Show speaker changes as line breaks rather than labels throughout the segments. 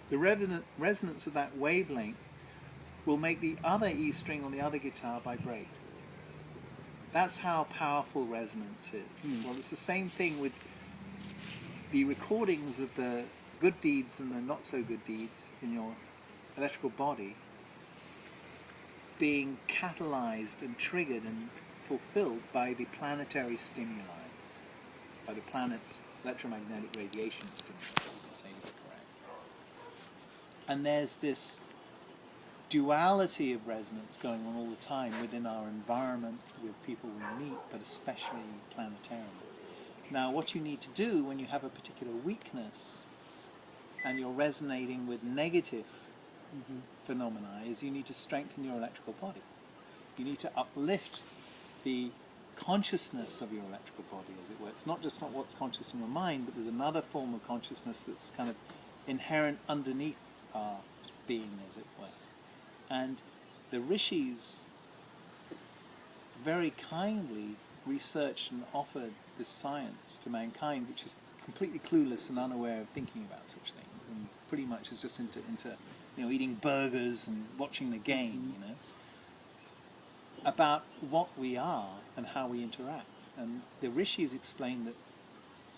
The resonance of that wavelength will make the other E string on the other guitar vibrate. That's how powerful resonance is. Well, it's the same thing with the recordings of the good deeds and the not so good deeds in your electrical body being catalyzed and triggered and fulfilled by the planetary stimuli, by the planet's electromagnetic radiation stimuli, you can say, to be correct. And there's this duality of resonance going on all the time within our environment, with people we meet, but especially planetarily. Now, what you need to do when you have a particular weakness and you're resonating with negative phenomena is you need to strengthen your electrical body. You need to uplift the consciousness of your electrical body, as it were. It's not just what's conscious in your mind, but there's another form of consciousness that's kind of inherent underneath our being, as it were. And the rishis very kindly researched and offered this science to mankind, which is completely clueless and unaware of thinking about such things, and pretty much is just into eating burgers and watching the game, about what we are and how we interact. And the rishis explained that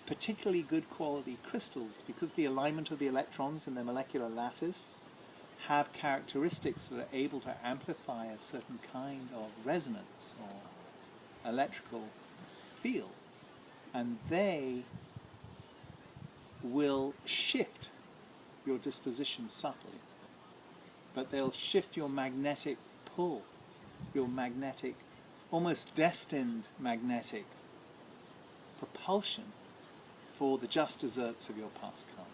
particularly good quality crystals, because the alignment of the electrons in their molecular lattice have characteristics that are able to amplify a certain kind of resonance or electrical field, and they will shift your disposition subtly, but they'll shift your magnetic pull, your magnetic, almost destined magnetic propulsion for the just desserts of your past karma.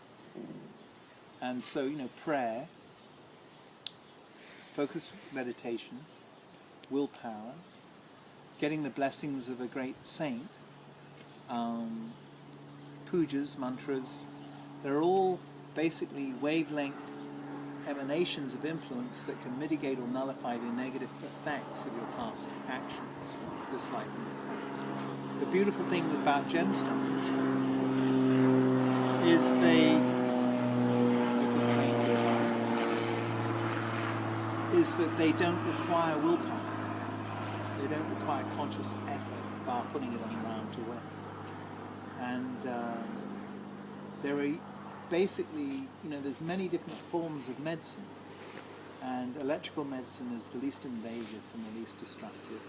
And so, prayer, focused meditation, willpower, getting the blessings of a great saint, pujas, mantras, they're all basically wavelength emanations of influence that can mitigate or nullify the negative effects of your past actions, this life and the past. The beautiful thing about gemstones is that they don't require willpower. They don't require conscious effort bar putting it on your arm to wear. And there are basically, there's many different forms of medicine, and electrical medicine is the least invasive and the least destructive,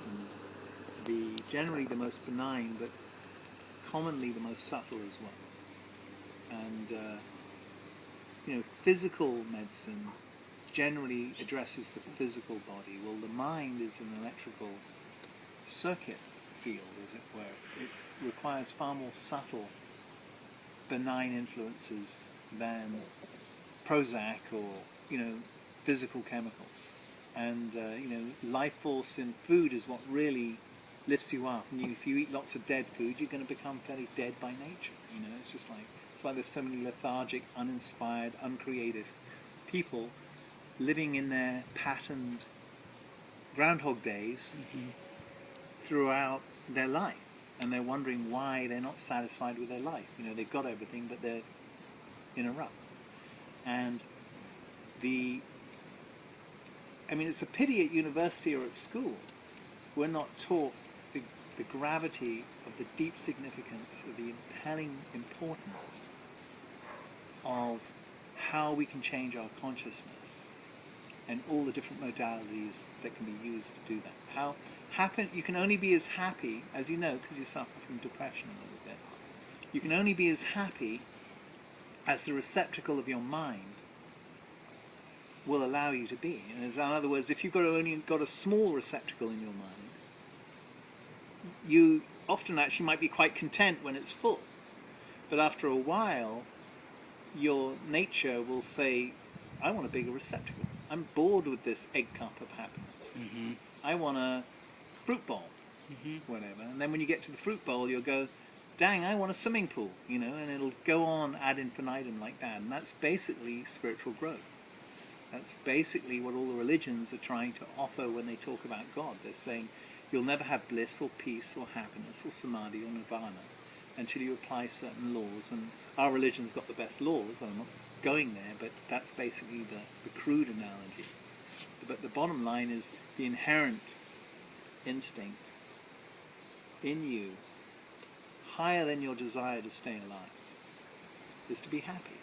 and generally the most benign, but commonly the most subtle as well. And physical medicine generally addresses the physical body. Well, the mind is an electrical circuit field, as it were. It requires far more subtle, benign influences than Prozac or physical chemicals. And life force in food is what really lifts you up. And if you eat lots of dead food, you're going to become fairly dead by nature. It's why there's so many lethargic, uninspired, uncreative people living in their patterned Groundhog Days throughout their life, and they're wondering why they're not satisfied with their life. They've got everything, but they're in a rut. And it's a pity at university or at school we're not taught the gravity of the deep significance of the impelling importance of how we can change our consciousness and all the different modalities that can be used to do that. You can only be as happy, as you know, because you suffer from depression a little bit. You can only be as happy as the receptacle of your mind will allow you to be. And in other words, if you've only got a small receptacle in your mind, you often actually might be quite content when it's full. But after a while, your nature will say, I want a bigger receptacle. I'm bored with this egg cup of happiness. I want a fruit bowl, whatever. And then when you get to the fruit bowl, you'll go, dang, I want a swimming pool, and it'll go on ad infinitum like that. And that's basically spiritual growth. That's basically what all the religions are trying to offer when they talk about God. They're saying you'll never have bliss or peace or happiness or samadhi or nirvana until you apply certain laws. And our religion's got the best laws. I'm not going there, but that's basically the crude analogy. But the bottom line is the inherent instinct in you, higher than your desire to stay alive, is to be happy.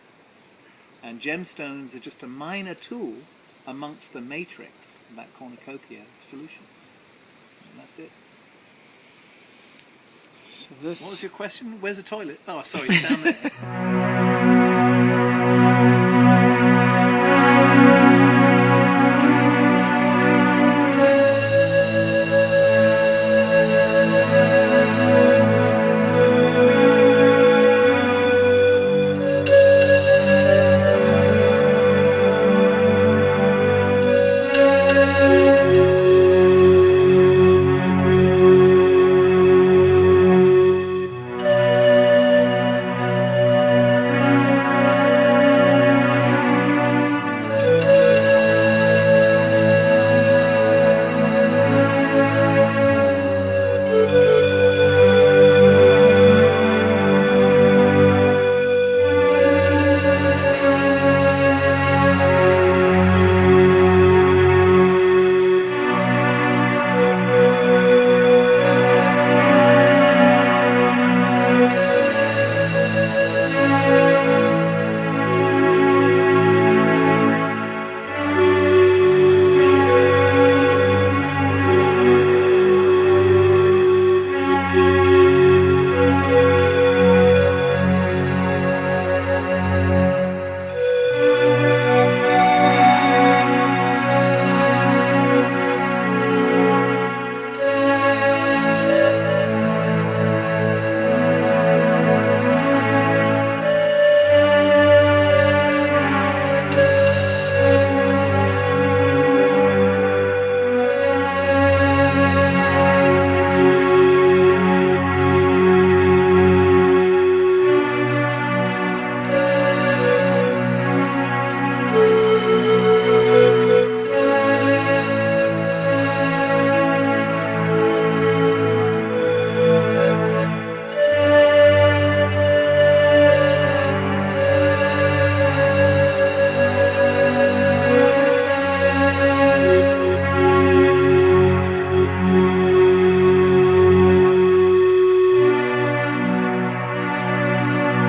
And gemstones are just a minor tool amongst the matrix, that cornucopia of solutions. And that's it.
So this...
What was your question? Where's the toilet? Oh, sorry, it's down there.